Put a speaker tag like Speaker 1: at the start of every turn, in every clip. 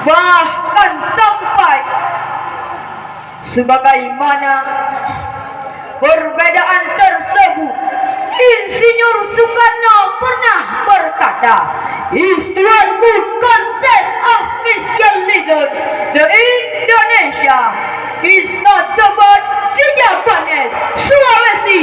Speaker 1: bahkan sampai sebagaimana perbedaan tersebut Insinyur Soekarno pernah berkata, "Eastern good concept of nationalism, the Indonesia is not about the Japanese, Sulawesi,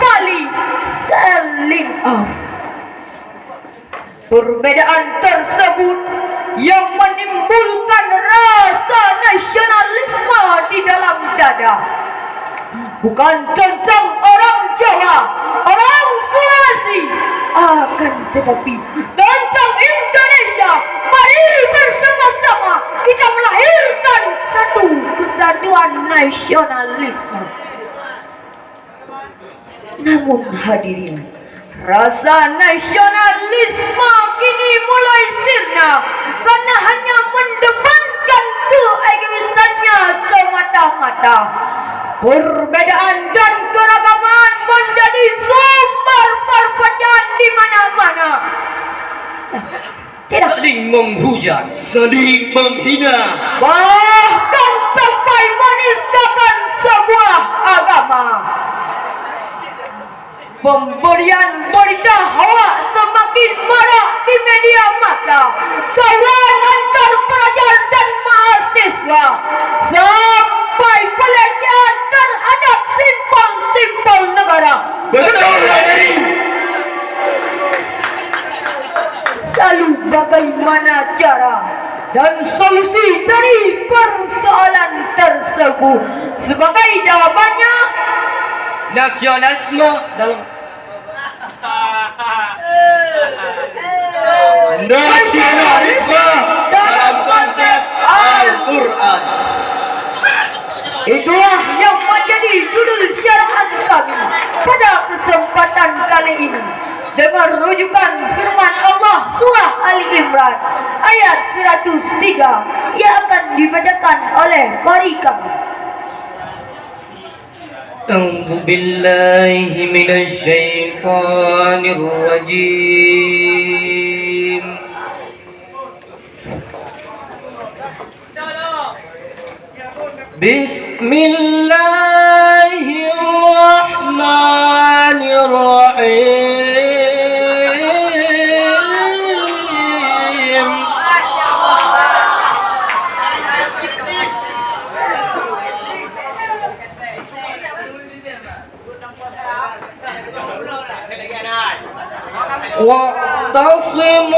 Speaker 1: Bali, styling of." Perbedaan tersebut yang menimbulkan rasa nasionalisme di dalam dada bukan tentang orang Jawa, orang Sulawesi, akan tetapi tentang Indonesia. Mari bersama-sama kita melahirkan satu kesatuan nasionalisme. Namun hadirin, rasa nasionalisme kini mulai sirna karena hanya mendepankan keegoisannya semata-mata. Perbedaan dan keragaman menjadi sumber perpecahan di mana-mana. Tidak
Speaker 2: saling menghujat, saling menghina,
Speaker 1: bahkan sampai menistakan sebuah agama. Pemberian berita hoak semakin marak di media massa, kawan antar pelajar dan mahasiswa, sampai pelecehan terhadap simbol-simbol negara.
Speaker 2: betul ini.
Speaker 1: Lalu bagaimana cara dan solusi dari persoalan tersebut? Sebagai jawabannya,
Speaker 2: Nasionalisme dalam nasionalisme dalam konsep Al-Quran.
Speaker 1: itulah yang menjadi judul syarahan kami pada kesempatan kali ini dengan rujukan firman Allah surah Ali Imran ayat 103 yang akan dibacakan oleh qari kami.
Speaker 2: أعوذ بالله من الشيطان الرجيم بسم الله الرحمن الرحيم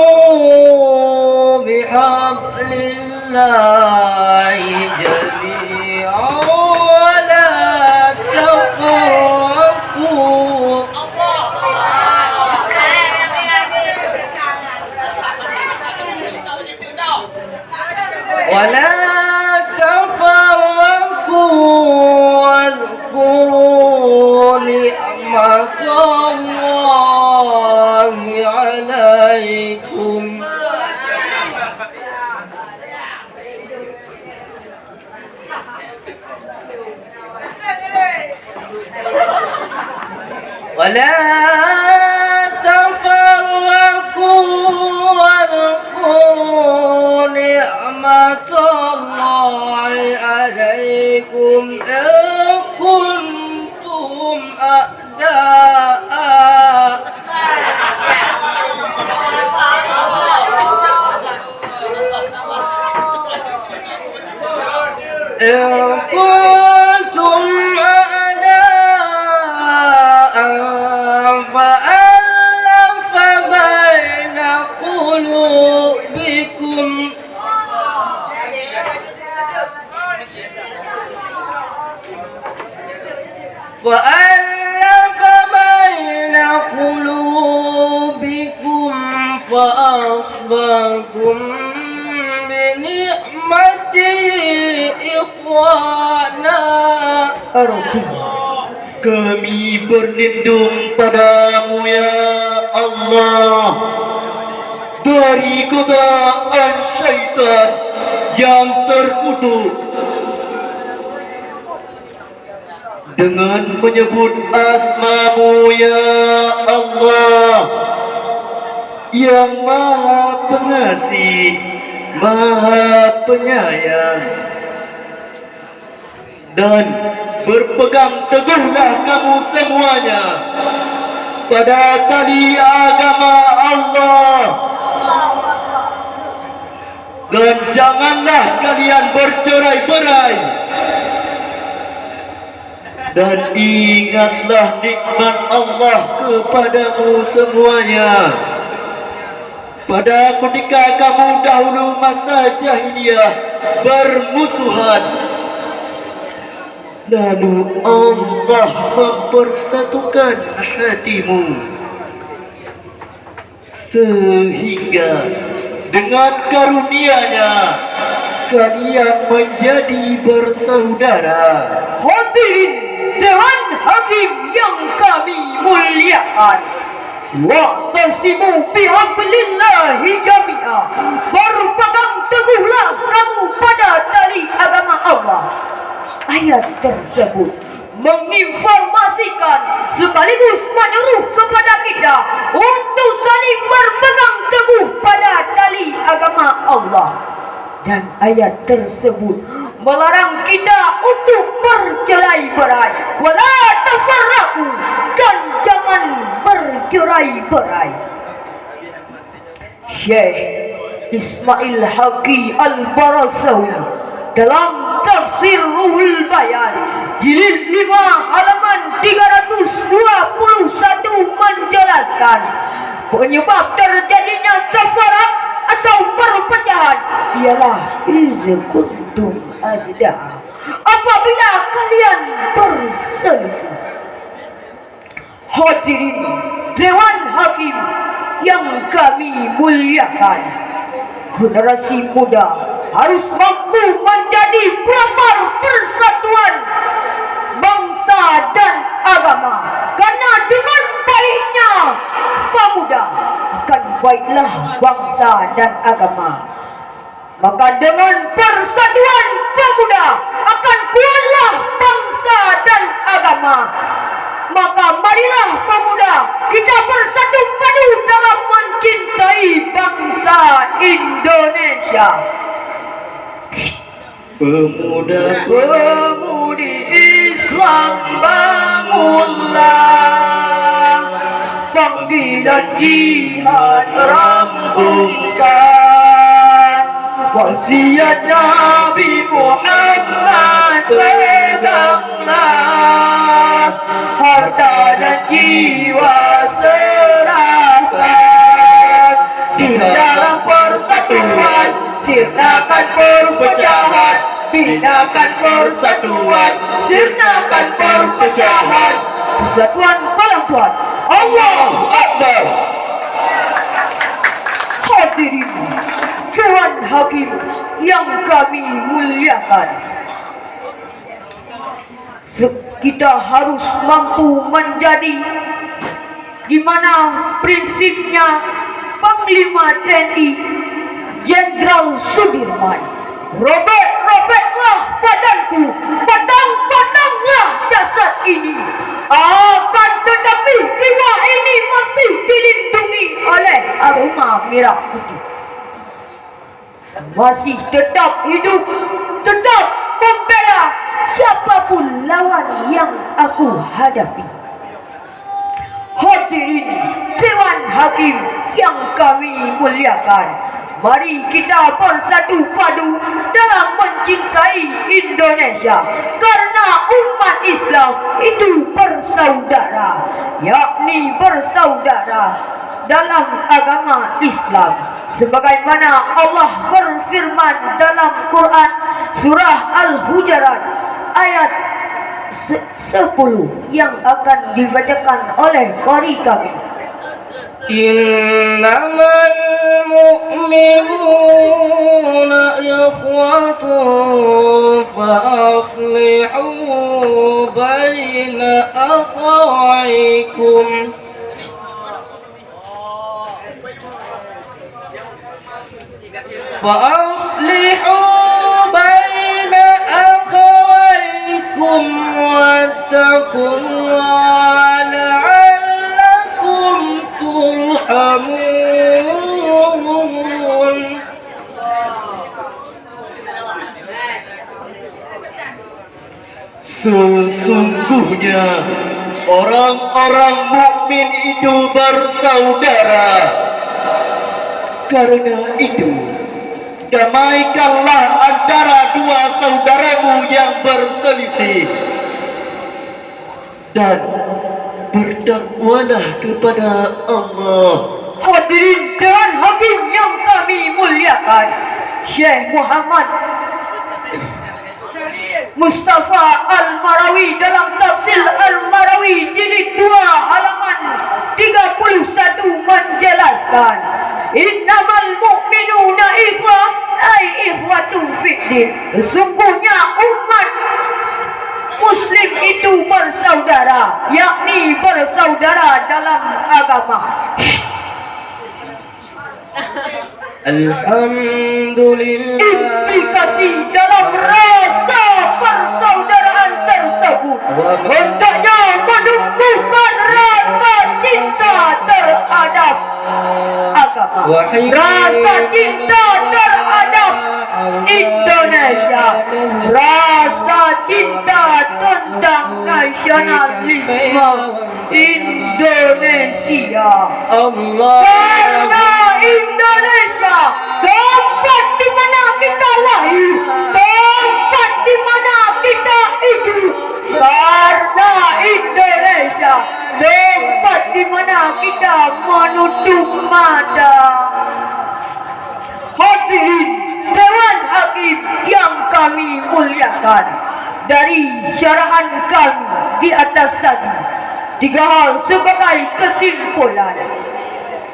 Speaker 2: واعتصموا بحبل الله جميعا ولا تفرقوا واذكروا نعمة الله عليكم ولا تفرقوا واذكروا نعمة الله عليكم إن كنتم أعداء فألف بين قلوبكم فأصبحتم بنعمته إخوانا.
Speaker 3: Kami berlindung padamu ya Allah dari godaan syaitan yang terkutuk dengan menyebut asmamu ya Allah yang maha pengasih Maha Penyayang. Dan berpegang teguhlah kamu semuanya pada tali agama Allah. Dan janganlah kalian bercerai-berai. Dan ingatlah nikmat Allah kepadamu semuanya. Pada ketika kamu dahulu masa jahiliyah bermusuhan, lalu Allah mempersatukan hatimu sehingga dengan karunia-Nya kalian menjadi bersaudara.
Speaker 1: Hadirin Dewan Hakim yang kami muliakan, wa'tasimu bihablillahi jami'ah. Berpegang teguhlah kamu pada tali agama Allah. Ayat tersebut menginformasikan sekaligus menyuruh kepada kita untuk saling berpegang teguh pada tali agama Allah. Dan ayat tersebut melarang kita untuk bercerai-berai. Wala tafarraqu, dan jangan bercerai-berai. Syekh Ismail Haqqi Al-Barasawi dalam tafsir Ruhul Bayan jilid 5 halaman 321 menjelaskan penyebab terjadinya safarat atau perpecahan ialah iza kuntum ada, apabila kalian berselisih. Hadirin Dewan Hakim yang kami muliakan, generasi muda harus mampu menjadi pelopor persatuan bangsa dan agama, karena dengan baiknya pemuda akan baiklah bangsa dan agama. Maka dengan persatuan pemuda akan kuatlah bangsa dan agama. Maka marilah pemuda kita bersatu padu dalam mencintai bangsa Indonesia. Pemuda-pemudi Islam bangunlah, panggilan jihad rambungkan, wasiat Nabi Muhammad peganglah, harta dan jiwa serahkan, di dalam persatuan sirnakan perpecahan, binakan persatuan, sirnakan perpecahan. Persatuan kalam Tuhan. Allahu Akbar. Hadirin Dewan Hakim yang kami muliakan, kita harus mampu menjadi gimana prinsipnya Panglima TNI Jenderal Sudirman. Robek-robeklah badanku, padang-padanglah jasad ini, akan tetapi jiwa ini masih dilindungi oleh aroma merah putih. Masih tetap hidup, tetap membela siapapun lawan yang aku hadapi. Hadirin Dewan Hakim yang kami muliakan, mari kita bersatu padu dalam mencintai Indonesia, karena umat Islam itu bersaudara, yakni bersaudara dalam agama Islam. Sebagaimana Allah berfirman dalam Quran surah Al-Hujurat ayat 10 yang akan dibacakan oleh qari kami.
Speaker 2: Innamal mu'minuna ikhwatun fa aslihu baina akhawaykum. Fa aslihu baina akhawaykum wattaqullaha la'allakum turhamun.
Speaker 3: Sesungguhnya orang-orang mukmin itu bersaudara. Karena itu, damaikanlah antara dua saudaramu yang berselisih dan berdakwalah kepada Allah.
Speaker 1: Hadirin dan hakim yang kami muliakan, Syekh Muhammad Mustafa Al-Marawi dalam tafsir Al-Marawi jilid 2 halaman 31 menjelaskan, innamal mu'minuna ikhwah ay ikhwatu fiddin. Sesungguhnya umat Muslim itu bersaudara, yakni bersaudara dalam agama.
Speaker 2: Alhamdulillah.
Speaker 1: Implikasi dalam rasa persaudaraan tersebut hendaknya menumbuhkan rasa cinta terhadap agama, rasa cinta terhadap Indonesia, rasa cinta tentang nasionalisme Indonesia. Karena Indonesia tempat di mana kita lahir, tempat di mana kita hidup. Karena Indonesia tempat di mana kita menutup mata. Hadirin Dewan Hakim yang kami muliakan, dari syarahan kami di atas tadi, 3 hal sebagai kesimpulan.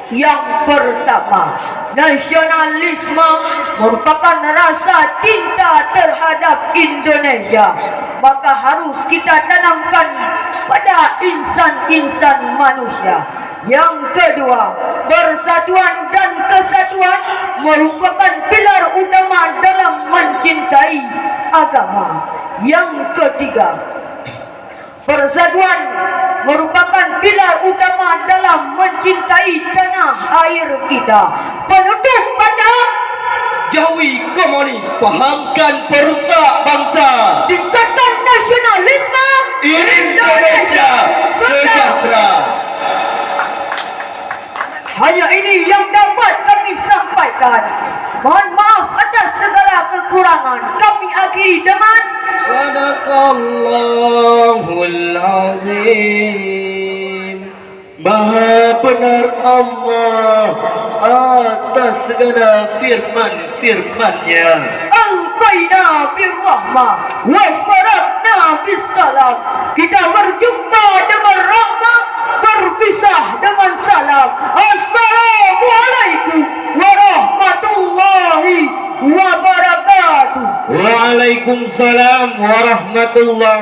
Speaker 1: Yang pertama, nasionalisme merupakan rasa cinta terhadap Indonesia, maka harus kita tanamkan pada insan-insan manusia. Yang kedua, persatuan dan kesatuan merupakan pilar utama dalam mencintai agama. Yang ketiga, persatuan merupakan pilar utama dalam mencintai tanah air kita. Penutup pada
Speaker 3: Jauhi komunis, fahamkan perusak bangsa.
Speaker 1: tingkatan nasionalisme
Speaker 3: Indonesia sejahtera.
Speaker 1: Hanya ini yang dapat kami sampaikan. Mohon maaf atas segala kekurangan. Kami akhiri dengan
Speaker 2: Sadaqallahul Azim.
Speaker 3: Maha benar Allah atas segala firman-firman-Nya.
Speaker 1: Al-Qaina bir-Rahmah wa faradna bis-salam. Kita berjumpa dengan rahmah, berpisah dengan salam. Assalamualaikum warahmatullahi wabarakatuh.
Speaker 3: Waalaikumsalam warahmatullahi